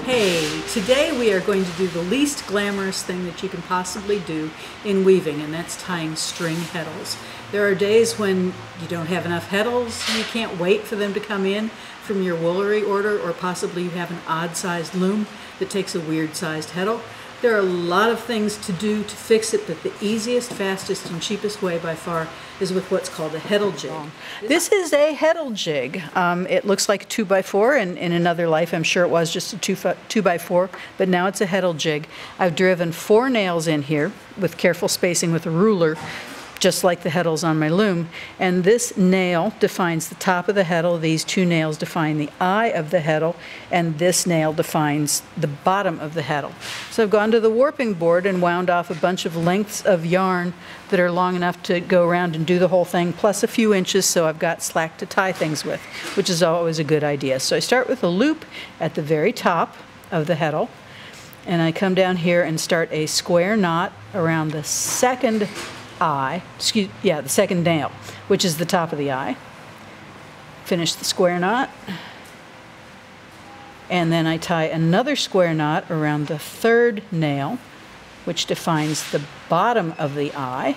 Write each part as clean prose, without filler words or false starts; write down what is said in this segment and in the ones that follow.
Hey, today we are going to do the least glamorous thing that you can possibly do in weaving, and that's tying string heddles. There are days when you don't have enough heddles, you can't wait for them to come in from your Woolery order, or possibly you have an odd-sized loom that takes a weird-sized heddle. There are a lot of things to do to fix it, but the easiest, fastest, and cheapest way by far is with what's called a Heddle Jig. This is a Heddle Jig. It looks like a 2x4, and in another life I'm sure it was just a 2x4, but now it's a Heddle Jig. I've driven 4 nails in here with careful spacing with a ruler, just like the heddles on my loom, and this nail defines the top of the heddle, these 2 nails define the eye of the heddle, and this nail defines the bottom of the heddle. So I've gone to the warping board and wound off a bunch of lengths of yarn that are long enough to go around and do the whole thing, plus a few inches so I've got slack to tie things with, which is always a good idea. So I start with a loop at the very top of the heddle, and I come down here and start a square knot around the second eye, the second nail, which is the top of the eye. Finish the square knot, and then I tie another square knot around the third nail, which defines the bottom of the eye.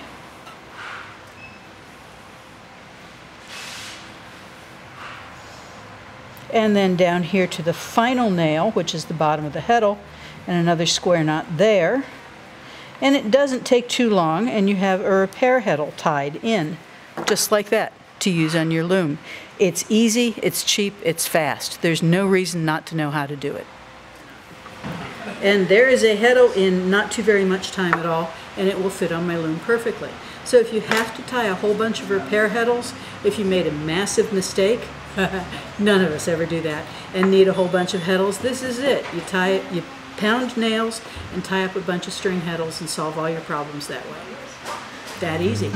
And then down here to the final nail, which is the bottom of the heddle, and another square knot there. And it doesn't take too long, and you have a repair heddle tied in, just like that, to use on your loom. It's easy, it's cheap, it's fast. There's no reason not to know how to do it. And there is a heddle in not too very much time at all, and it will fit on my loom perfectly. So if you have to tie a whole bunch of repair heddles, if you made a massive mistake, none of us ever do that, and need a whole bunch of heddles, this is it. You tie it, you pound nails and tie up a bunch of string heddles and solve all your problems that way. That easy.